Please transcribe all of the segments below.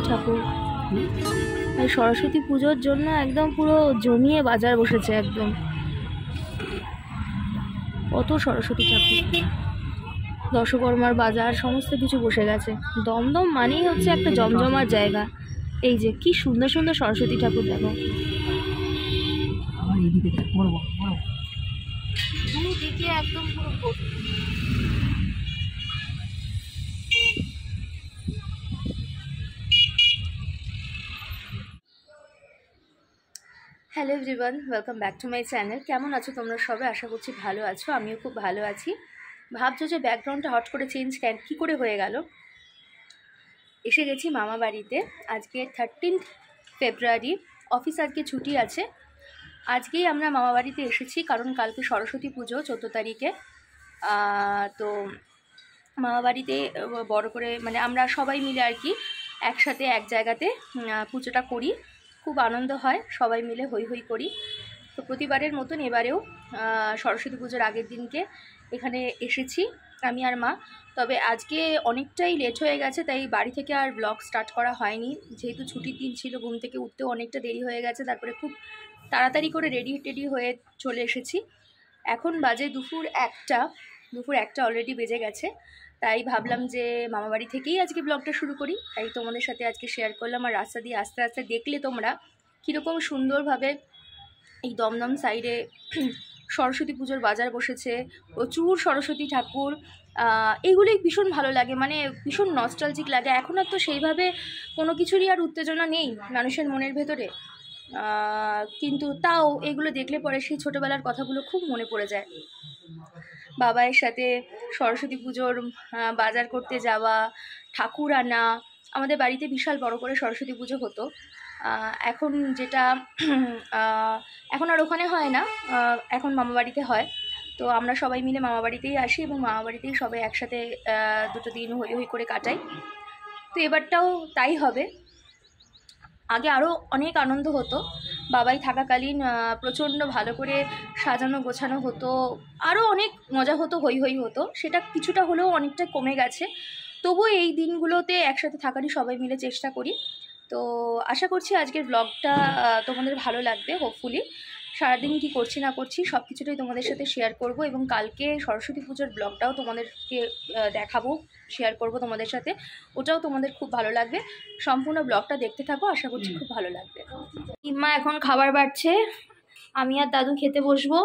সরস্বতী ঠাকুর। এই সরস্বতী পুজোর জন্য একদম পুরো জমিয়ে বাজার বসেছে, একদম কত সরস্বতী ঠাকুর, দশকর্মার বাজার সমস্ত কিছু বসে গেছে। দমদম মানেই হচ্ছে একটা জমজমার জায়গা। এই যে কি সুন্দর সুন্দর সরস্বতী ঠাকুর দেখো, দিকে একদম পুরো। Hello everyone, welcome back to my channel. কেমন আছো তোমরা সবাই? আশা করছি ভালো আছো, আমিও খুব ভালো আছি। ভাবছো যে ব্যাকগ্রাউন্ডটা হট করে চেঞ্জ কী করে হয়ে গেল? এসে গেছি মামা বাড়িতে। আজকে 13 ফেব্রুয়ারি, অফিস আজকে ছুটি আছে। আজকেই আমরা মামা বাড়িতে এসেছি কারণ কালকে সরস্বতী পুজো 14 তারিখে। তো মামা বাড়িতে বড় করে মানে আমরা সবাই মিলে আর কি একসাথে এক জায়গাতে পুজোটা করি, খুব আনন্দ হয়, সবাই মিলে হই হই করি। তো প্রতিবারের মতন এবারেও সরস্বতী পুজোর আগের দিনকে এখানে এসেছি আমি আর মা। তবে আজকে অনেকটাই লেট হয়ে গেছে, তাই বাড়ি থেকে আর ব্লগ স্টার্ট করা হয়নি, যেহেতু ছুটির দিন ছিল। ঘুম থেকে উঠতেও অনেকটা দেরি হয়ে গেছে, তারপরে খুব তাড়াতাড়ি করে রেডি হয়ে চলে এসেছি। এখন বাজে দুপুর একটা অলরেডি বেজে গেছে। তাই ভাবলাম যে মামাবাড়ি থেকেই আজকে ব্লগটা শুরু করি, তাই তোমাদের সাথে আজকে শেয়ার করলাম। আর রাস্তা দিয়ে আস্তে আস্তে দেখলে তোমরা কীরকম সুন্দরভাবে এই দমদম সাইডে সরস্বতী পুজোর বাজার বসেছে, প্রচুর সরস্বতী ঠাকুর। এইগুলোই ভীষণ ভালো লাগে, মানে ভীষণ নস্টালজিক লাগে। এখন আর তো সেইভাবে কোনো কিছুরই আর উত্তেজনা নেই মানুষের মনের ভেতরে, কিন্তু তাও এগুলো দেখলে পরে সেই ছোটোবেলার কথাগুলো খুব মনে পড়ে যায়। বাবাইয়ের সাথে সরস্বতী পুজোর বাজার করতে যাওয়া, ঠাকুর আনা। আমাদের বাড়িতে বিশাল বড় করে সরস্বতী পুজো হতো। এখন যেটা এখন আর ওখানে হয় না, এখন মামা বাড়িতে হয়। তো আমরা সবাই মিলে মামা বাড়িতেই আসি এবং মামা বাড়িতেই সবাই একসাথে দুটো দিন হই হই করে কাটাই। তো এবারটাও তাই হবে। আগে আরও অনেক আনন্দ হতো, বাবাই থাকাকালীন প্রচণ্ড ভালো করে সাজানো গোছানো হতো, আরও অনেক মজা হতো, হই হই হতো। সেটা কিছুটা হলেও অনেকটা কমে গেছে। তবুও এই দিনগুলোতে একসাথে থাকারই সবাই মিলে চেষ্টা করি। তো আশা করছি আজকের ব্লগটা তোমাদের ভালো লাগবে, হোপফুলি। সারাদিন কি করছি না করছি সব কিছুটাই তোমাদের সাথে শেয়ার করব, এবং কালকে সরস্বতী পুজোর ব্লগটাও তোমাদেরকে দেখাবো, শেয়ার করব তোমাদের সাথে। ওটাও তোমাদের খুব ভালো লাগবে। সম্পূর্ণ ব্লগটা দেখতে থাকো, আশা করছি খুব ভালো লাগবে। দিম্মা এখন খাবার বাড়ছে, আমি আর দাদু খেতে বসবো।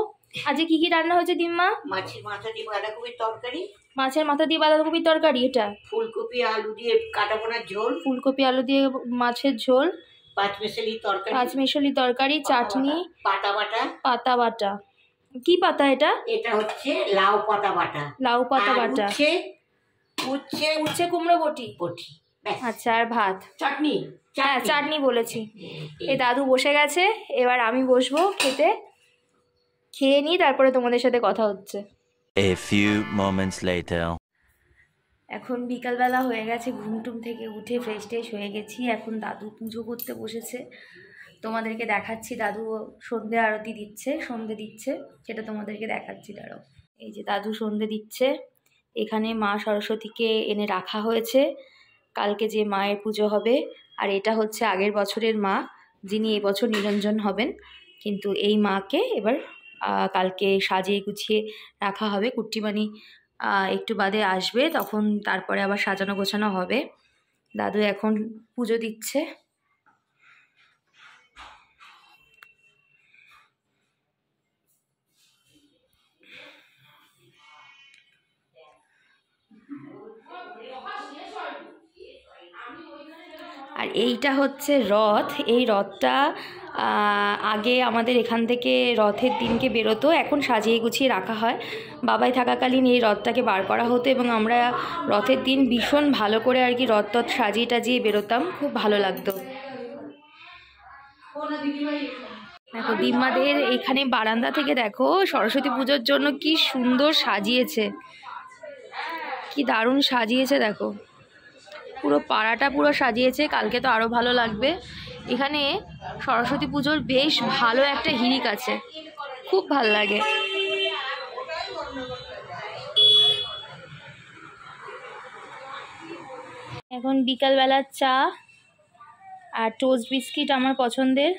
আজকে কি কি রান্না হয়েছে দিম্মা? মাছের মাথা দিয়ে বাঁধাকপির তরকারি। মাছের মাথা দিয়ে বাঁধাকপির তরকারি, এটা ফুলকপি আলু দিয়ে কাটা বোনার ঝোল। ফুলকপি আলু দিয়ে মাছের ঝোল, পাঁচমেশালি তরকারি, চাটনি, পাতা বাটা। কি পাতা এটা? এটা হচ্ছে লাউ পাতা বাটা। লাউ পাতা বাটা, উচ্ছে কুমড়ো বটি। আচ্ছা, আর ভাত, চাটনি। হ্যাঁ চাটনি বলেছি। এই দাদু বসে গেছে, এবার আমি বসবো খেতে। খেয়ে নিই, তারপরে তোমাদের সাথে কথা হচ্ছে। A few moments later. এখন বিকালবেলা হয়ে গেছে, ঘুমটুম থেকে উঠে ফ্রেশ ট্রেশ হয়ে গেছি। এখন দাদু পুজো করতে বসেছে, তোমাদেরকে দেখাচ্ছি। দাদু সন্ধে আরতি দিচ্ছে, সন্ধে দিচ্ছে, সেটা তোমাদেরকে দেখাচ্ছি। দাঁড়াও, এই যে দাদু সন্ধে দিচ্ছে। এখানে মা সরস্বতীকে এনে রাখা হয়েছে, কালকে যে মায়ের পুজো হবে। আর এটা হচ্ছে আগের বছরের মা, যিনি এবছর নিরঞ্জন হবেন। কিন্তু এই মাকে এবার কালকে সাজিয়ে গুছিয়ে রাখা হবে। কুট্টিমানি একটু বাদে আসবে, তখন তারপরে আবার সাজানো গোছানো হবে। দাদু এখন পুজো দিচ্ছে। আর এইটা হচ্ছে রথ। এই রথটা আগে আমাদের এখান থেকে রথের দিনকে বেরোতো, এখন সাজিয়ে গুছিয়ে রাখা হয়। বাবাই থাকাকালীন এই রথটাকে বার করা হতো এবং আমরা রথের দিন ভীষণ ভালো করে আর কি রথ সাজিয়ে টাজিয়ে বেরোতাম, খুব ভালো লাগতো। দেখো দিম্মাদের এখানে বারান্দা থেকে দেখো সরস্বতী পুজোর জন্য কি সুন্দর সাজিয়েছে, কি দারুণ সাজিয়েছে দেখো। পুরো পাড়াটা পুরো সাজিয়েছে, কালকে তো আরও ভালো লাগবে। এখানে সরস্বতী পুজোর বেশ ভালো একটা হিড়িক আছে, খুব ভাল লাগে। এখন বিকালবেলার চা, আর টোস্ট বিস্কিট আমার পছন্দের,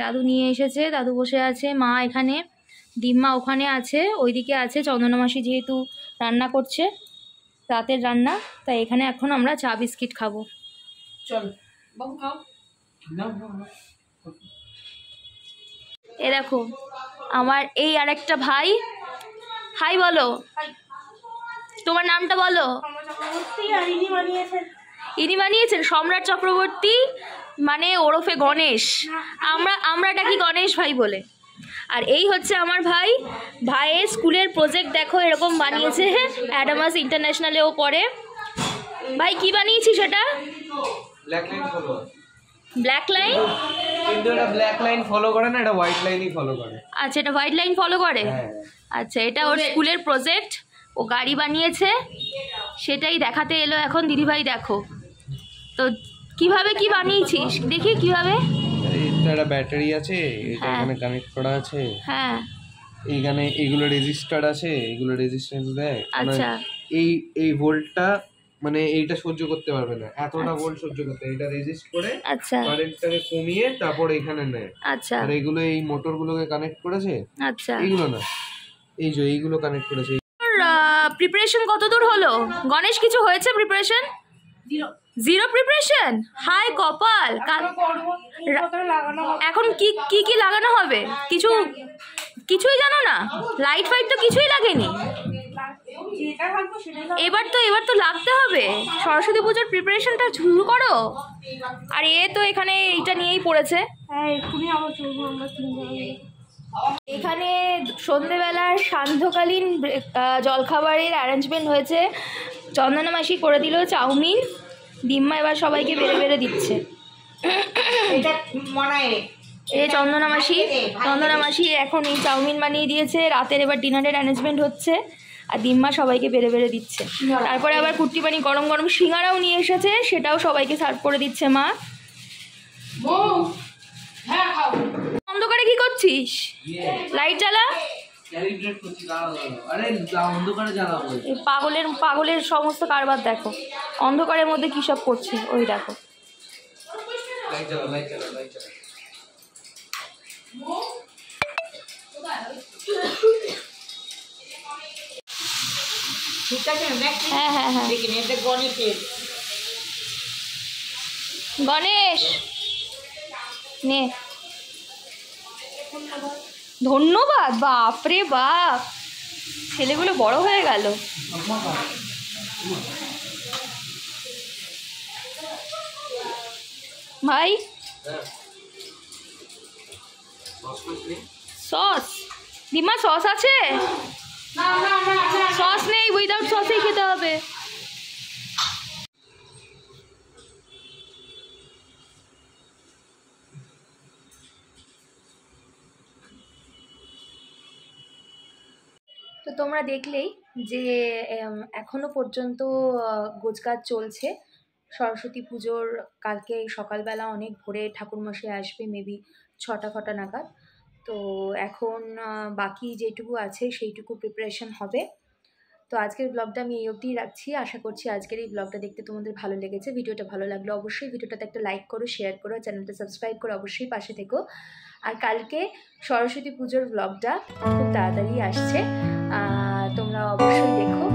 দাদু নিয়ে এসেছে, দাদু বসে আছে, মা এখানে, ডিম্মা ওখানে আছে, ওইদিকে আছে চন্দনা মাসি যেহেতু রান্না করছে রাতের রান্না, তাই এখানে এখন আমরা চা বিস্কিট খাবো। চল বাবু খাও। এ দেখো আমার এই আরেকটা ভাই, হাই বলো, তোমার নামটা বলো। ইনি বানিয়েছেন সম্রাট চক্রবর্তী, মানে ওরফে গণেশ, আমরা ডাকি গণেশ ভাই বলে। আর এই হচ্ছে আমার ভাই, ভাইয়ের স্কুলের প্রজেক্ট দেখো এরকম বানিয়েছে, অ্যাডামাস ইন্টারন্যাশনালেও পড়ে। ভাই কি বানিয়েছিস সেটা? Black line follow. Black line? কিন্তু এটা ব্ল্যাক লাইন ফলো করে না, এটা হোয়াইট লাইনই ফলো করে। আচ্ছা, এটা হোয়াইট লাইন ফলো করে। আচ্ছা, এটা ওর স্কুলের প্রজেক্ট, ও গাড়ি বানিয়েছে, সেটাই দেখাতে এলো এখন দিদিভাই। দেখো তো কিভাবে কি বানিয়েছিস, দেখি কিভাবে। এটা একটা ব্যাটারি আছে, এটা এখানে কানেক্ট করা আছে। হ্যাঁ, এইখানে এগুলো রেজিস্টার আছে, এগুলো রেজিস্ট্যান্স দেয়। আচ্ছা, এই ভোল্টটা মানে এইটা সহ্য করতে পারবে না, এতটা ভোল্ট সহ্য করতে, এটা রেজিস্ট করে আচ্ছা, কারেন্টটাকে কমিয়ে তারপর এখানে নেয়। আচ্ছা, আর এগুলো এই মোটরগুলোকে কানেক্ট করেছে। আচ্ছা। এইগুলো না, এই যে এইগুলো কানেক্ট করেছে। প্রিপারেশন কত দূর হলো গণেশ? কিছু হয়েছে প্রিপারেশন? Zero preparation? হাই কপাল। এখন কি কি কি লাগানো হবে? কিছুই জানো না? লাইট ফাইট তো কিছুই লাগেনি। এবার তো লাগতে হবে। সরস্বতী পুজোর প্রিপারেশনটা শুরু করো। আর এ তো এখানে এইটা নিয়েই পড়েছে। এখানে সন্ধেবেলার সান্ধ্যকালীন জলখাবারের অ্যারেঞ্জমেন্ট হয়েছে। চন্দনা মাসি করে দিল চাউমিন, ডিম্মা এবার সবাইকে বেড়ে বেড়ে দিচ্ছে। এটা মনে হয় এই চন্দনা মাসি এখন এই চাউমিন বানিয়ে দিয়েছে। রাতের এবার ডিনারের অ্যারেঞ্জমেন্ট হচ্ছে, আর ডিম্মা সবাইকে বেড়ে বেড়ে দিচ্ছে। তারপরে আবার কুট্টি পানি গরম গরম সিঙ্গারাও নিয়ে এসেছে, সেটাও সবাইকে সার্ভ করে দিচ্ছে মা। অন্ধকারে কি করছিস? লাইট জ্বালা। পাগলের সমস্ত কারবার দেখো, অন্ধকারের মধ্যে কি সব করছে ওই দেখো। ঠিক আছে, হ্যাঁ হ্যাঁ হ্যাঁ, দেখিনি এটা গণেশের। গণেশ নে। ধন্যবাদ। বাপরে বাপ, ছেলেগুলো বড় হয়ে গেল। ভাই সস, ডিমা সস আছে? সস নেই, উইদাউট সসেই খেতে হবে। তো তোমরা দেখলেই যে এখনো পর্যন্ত গোছগাছ চলছে। সরস্বতী পুজোর কালকে সকালবেলা অনেক ভোরে ঠাকুরমশাই আসবে, মেবি 6টা নাগাদ। তো এখন বাকি যেটুকু আছে সেইটুকু প্রিপারেশন হবে। তো আজকের ব্লগটা আমি এই অবধিই রাখছি। আশা করছি আজকের এই ব্লগটা দেখতে তোমাদের ভালো লেগেছে। ভিডিওটা ভালো লাগলে অবশ্যই ভিডিওটাতে একটা লাইক করো, শেয়ার করো, চ্যানেলটা সাবস্ক্রাইব করো, অবশ্যই পাশে থেকো। আর কালকে সরস্বতী পুজোর ব্লগটা খুব তাড়াতাড়ি আসছে, তোমরা অবশ্যই দেখো।